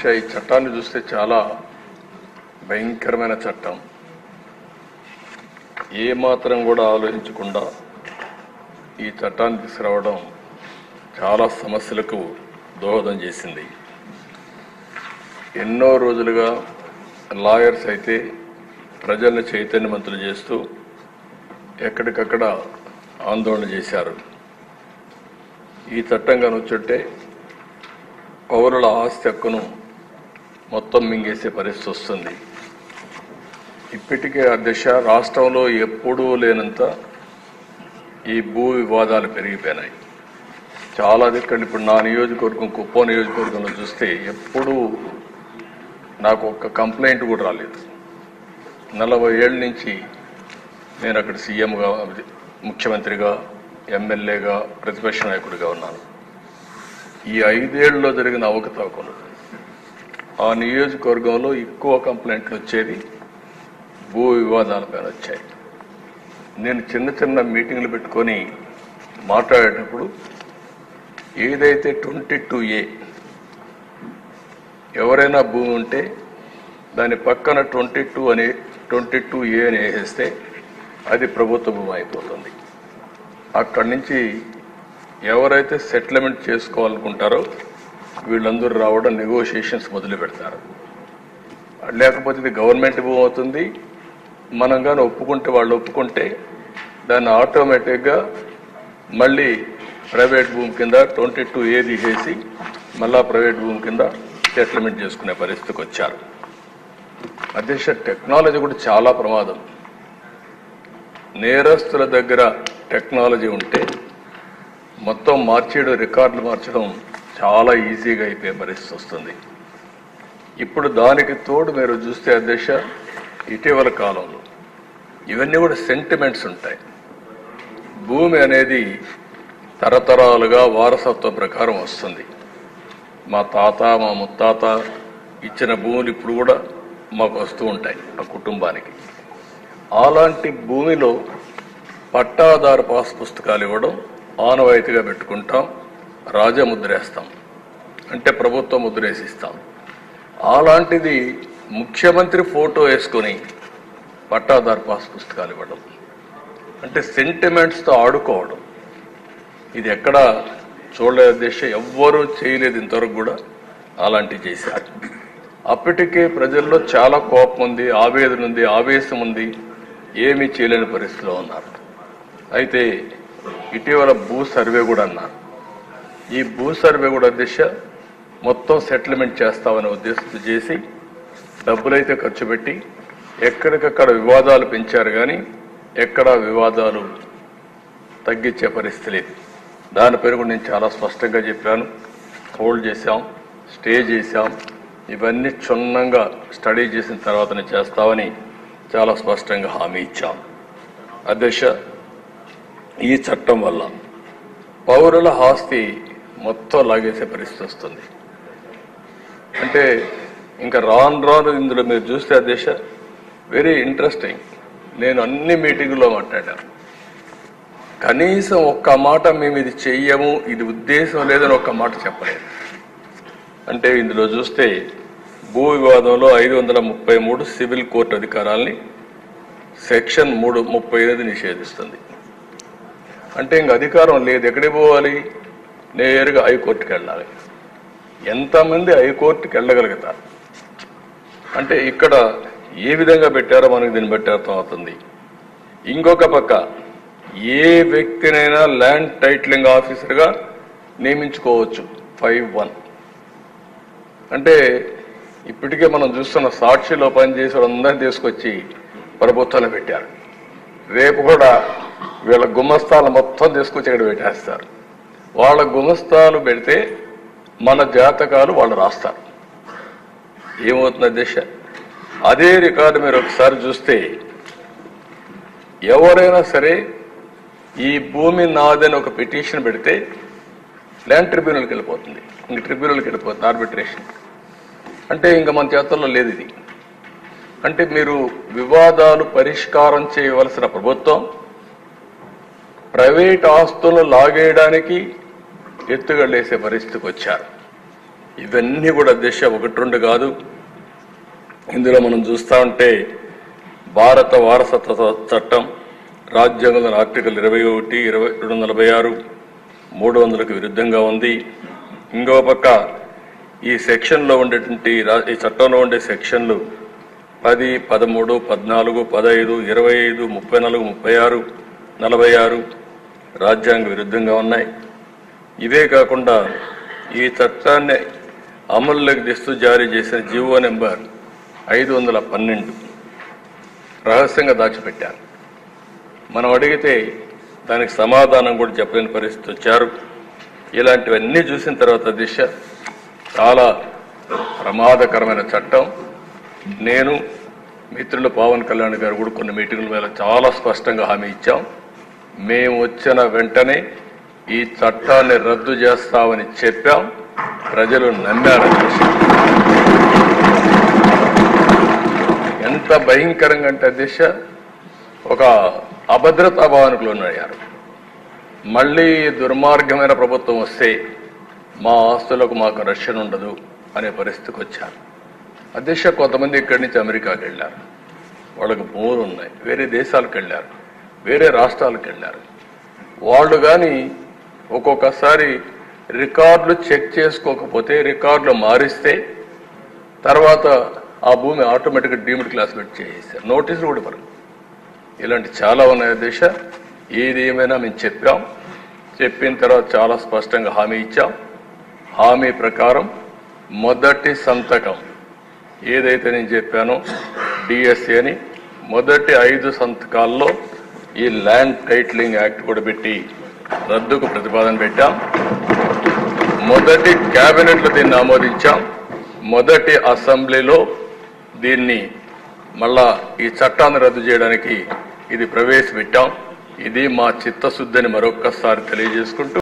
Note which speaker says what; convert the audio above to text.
Speaker 1: అధ్యక్ష, ఈ చట్టాన్ని చూస్తే చాలా భయంకరమైన చట్టం. ఏ మాత్రం కూడా ఆలోచించకుండా ఈ చట్టాన్ని తీసుకురావడం చాలా సమస్యలకు దోహదం చేసింది. ఎన్నో రోజులుగా లాయర్స్ అయితే ప్రజలను చైతన్యవంతులు చేస్తూ ఎక్కడికక్కడ ఆందోళన చేశారు. ఈ చట్టం కనుచుంటే పౌరుల ఆస్తి హక్కును మొత్తం మింగేసే పరిస్థితి వస్తుంది. ఇప్పటికే అధ్యక్ష, రాష్ట్రంలో ఎప్పుడూ లేనంత ఈ భూ వివాదాలు పెరిగిపోయినాయి. చాలా దిక్కలు ఇప్పుడు నా నియోజకవర్గం కుప్పం నియోజకవర్గంలో చూస్తే ఎప్పుడూ నాకు ఒక్క కంప్లైంట్ కూడా రాలేదు. 40 ఏళ్ళ నుంచి నేను అక్కడ సీఎంగా, ముఖ్యమంత్రిగా, ఎమ్మెల్యేగా, ప్రతిపక్ష నాయకుడిగా ఉన్నాను. ఈ 5 ఏళ్లలో జరిగిన అవకతవకలు, ఆ నియోజకవర్గంలో ఎక్కువ కంప్లైంట్లు వచ్చేది భూ వివాదాలపైన వచ్చాయి. నేను చిన్న చిన్న మీటింగ్లు పెట్టుకొని మాట్లాడేటప్పుడు ఏదైతే 22A ఎవరైనా భూమి ఉంటే దాని పక్కన 22A అని వేసేస్తే అది ప్రభుత్వ భూమి అయిపోతుంది. అక్కడి నుంచి ఎవరైతే సెటిల్మెంట్ చేసుకోవాలనుకుంటారో వీళ్ళందరూ రావడం, నెగోషియేషన్స్ మొదలు పెడతారు. లేకపోతే ఇది గవర్నమెంట్ భూమి అవుతుంది. మనం కానీ ఒప్పుకుంటే, వాళ్ళు ఒప్పుకుంటే దాన్ని ఆటోమేటిక్గా మళ్ళీ ప్రైవేట్ భూమి కింద 22A తీసేసి మళ్ళా ప్రైవేట్ భూమి కింద సెటిల్మెంట్ చేసుకునే పరిస్థితికి వచ్చారు. అధ్యక్ష, టెక్నాలజీ కూడా చాలా ప్రమాదం. నేరస్తుల దగ్గర టెక్నాలజీ ఉంటే మొత్తం మార్చేయడం, రికార్డులు మార్చడం చాలా ఈజీగా అయిపోయే పరిస్థితి వస్తుంది. ఇప్పుడు దానికి తోడు మీరు చూస్తే అధ్యక్ష, ఇటీవల కాలంలో ఇవన్నీ కూడా సెంటిమెంట్స్ ఉంటాయి. భూమి అనేది తరతరాలుగా వారసత్వ ప్రకారం వస్తుంది. మా తాత, మా ముత్తాత ఇచ్చిన భూములు ఇప్పుడు కూడా మాకు వస్తూ ఉంటాయి ఆ కుటుంబానికి. అలాంటి భూమిలో పట్టాదారు పాస్ పుస్తకాలు ఇవ్వడం ఆనవాయితీగా పెట్టుకుంటాం. రాజముద్రేస్తాం, అంటే ప్రభుత్వ ముద్రేసిస్తాం. అలాంటిది ముఖ్యమంత్రి ఫోటో వేసుకొని పట్టాదారు పాస్ పుస్తకాలు ఇవ్వడం అంటే సెంటిమెంట్స్తో ఆడుకోవడం. ఇది ఎక్కడ చూడలేదు అధ్యక్ష, ఎవ్వరూ చేయలేదు ఇంతవరకు కూడా. అలాంటివి చేశారు. అప్పటికే ప్రజల్లో చాలా కోపం ఉంది, ఆవేదన ఉంది, ఆవేశం ఉంది, ఏమీ చేయలేని పరిస్థితిలో ఉన్నారు. అయితే ఇటీవల భూ సర్వే కూడా అన్నారు. ఈ భూ సర్వే కూడా అధ్యక్ష మొత్తం సెటిల్మెంట్ చేస్తామనే ఉద్దేశంతో చేసి డబ్బులైతే ఖర్చు పెట్టి ఎక్కడికక్కడ వివాదాలు పెంచారు, కానీ ఎక్కడా వివాదాలు తగ్గించే పరిస్థితి లేదు. దాని పేరు కూడా నేను చాలా స్పష్టంగా చెప్పాను. హోల్డ్ చేశాం, స్టే చేశాం, ఇవన్నీ క్షుణ్ణంగా స్టడీ చేసిన తర్వాతనే చేస్తామని చాలా స్పష్టంగా హామీ ఇచ్చాం. అధ్యక్ష, ఈ చట్టం వల్ల పౌరుల ఆస్తి మొత్తం లాగేసే పరిస్థితి వస్తుంది. అంటే ఇంకా రాను ఇందులో మీరు చూస్తే అధ్యక్ష, వెరీ ఇంట్రెస్టింగ్. నేను అన్ని మీటింగుల్లో మాట్లాడాను. కనీసం ఒక్క మాట మేము ఇది చెయ్యము, ఇది ఉద్దేశం లేదని ఒక్క మాట చెప్పలేదు. అంటే ఇందులో చూస్తే భూ వివాదంలో 533 సివిల్ కోర్టు అధికారాల్ని సెక్షన్ 338 నిషేధిస్తుంది. అంటే ఇంక అధికారం లేదు. ఎక్కడికి పోవాలి? నేరుగా హైకోర్టుకి వెళ్ళాలి. ఎంతమంది హైకోర్టుకి వెళ్ళగలుగుతారు? అంటే ఇక్కడ ఏ విధంగా పెట్టారో మనకు దీన్ని బట్టి అర్థమవుతుంది. ఇంకొక పక్క ఏ వ్యక్తినైనా ల్యాండ్ టైటిలింగ్ ఆఫీసర్గా నియమించుకోవచ్చు 5(1). అంటే ఇప్పటికే మనం చూస్తున్న సాక్షిలో పనిచేసే వాళ్ళందరినీ తీసుకొచ్చి ప్రభుత్వాన్ని పెట్టారు. రేపు కూడా వీళ్ళ గుమస్తాలు మొత్తం తీసుకొచ్చి ఇక్కడ పెట్టేస్తారు. వాళ్ళ గుమస్తాలు పెడితే మన జాతకాలు వాళ్ళు రాస్తారు. ఏమవుతుంది అధ్యక్ష? అదే రికార్డు మీరు ఒకసారి చూస్తే ఎవరైనా సరే ఈ భూమి నాదని ఒక పిటిషన్ పెడితే ల్యాండ్ ట్రిబ్యునల్కి వెళ్ళిపోతుంది. ఇంక ట్రిబ్యునల్కి వెళ్ళిపోతుంది, ఆర్బిట్రేషన్. అంటే ఇంకా మన చేతుల్లో లేదు ఇది. అంటే మీరు వివాదాలు పరిష్కారం చేయవలసిన ప్రభుత్వం ప్రైవేట్ ఆస్తులను లాగేయడానికి ఎత్తుగడలేసే పరిస్థితికి వచ్చారు. ఇవన్నీ కూడా దిశ ఒకటి రెండు కాదు. ఇందులో మనం చూస్తా ఉంటే భారత వారసత్వ చట్టం రాజ్యాంగంలోని ఆర్టికల్ 21, 246, 300కు విరుద్ధంగా ఉంది. ఇంకో పక్క ఈ సెక్షన్లో ఉండేటువంటి ఈ చట్టంలో ఉండే సెక్షన్లు 10, 13, 14, 15, 25, 34, 36, 46 రాజ్యాంగ విరుద్ధంగా ఉన్నాయి. ఇవే కాకుండా ఈ చట్టాన్ని అమల్లోకి తెస్తూ జారీ చేసిన జీవో నెంబర్ 512 రహస్యంగా దాచిపెట్టారు. మనం అడిగితే దానికి సమాధానం కూడా చెప్పలేని పరిస్థితి వచ్చారు. ఇలాంటివన్నీ చూసిన తర్వాత దిశ చాలా ప్రమాదకరమైన చట్టం. నేను మిత్రులు పవన్ కళ్యాణ్ గారు కూడా కొన్ని మీటింగుల మీద చాలా స్పష్టంగా హామీ ఇచ్చాం. మేము వచ్చిన వెంటనే ఈ చట్టాన్ని రద్దు చేస్తామని చెప్పాం. ప్రజలు నమ్మారు. ఎంత భయంకరంగా అంటే దిశ ఒక అభద్రతా భావనకు లోనయ్యారు. మళ్ళీ దుర్మార్గమైన ప్రభుత్వం వస్తే మా ఆస్తులకు మాకు రక్షణ ఉండదు అనే పరిస్థితికి వచ్చారు. అధ్యక్ష కొంతమంది ఇక్కడి నుంచి అమెరికాకి వెళ్ళారు, వాళ్ళకు భూములు ఉన్నాయి, వేరే దేశాలకు వెళ్ళారు, వేరే రాష్ట్రాలకు వెళ్ళారు. వాళ్ళు కానీ ఒక్కొక్కసారి రికార్డులు చెక్ చేసుకోకపోతే రికార్డులు మారిస్తే తర్వాత ఆ భూమి ఆటోమేటిక్గా డీమ్డ్ క్లాసిఫైడ్ చేసేసారు. నోటీసులు కూడా ఇవ్వరు. ఇలాంటి చాలా ఉన్నాయి అధ్యక్ష. ఏది ఏమైనా మేము చెప్పాం. చెప్పిన తర్వాత చాలా స్పష్టంగా హామీ ఇచ్చాం. హామీ ప్రకారం మొదటి సంతకం ఏదైతే నేను చెప్పానో డిఎస్ఏ అని మొదటి 5 సంతకాల్లో ఈ ల్యాండ్ టైటిలింగ్ యాక్ట్ కూడా పెట్టి రద్దుకు ప్రతిపాదన పెట్టాం. మొదటి క్యాబినెట్లో దీన్ని ఆమోదించాం. మొదటి అసెంబ్లీలో దీన్ని మళ్ళా ఈ చట్టాన్ని రద్దు చేయడానికి ఇది ప్రవేశపెట్టాం. ఇది మా చిత్తశుద్ధిని మరొక్కసారి తెలియజేసుకుంటూ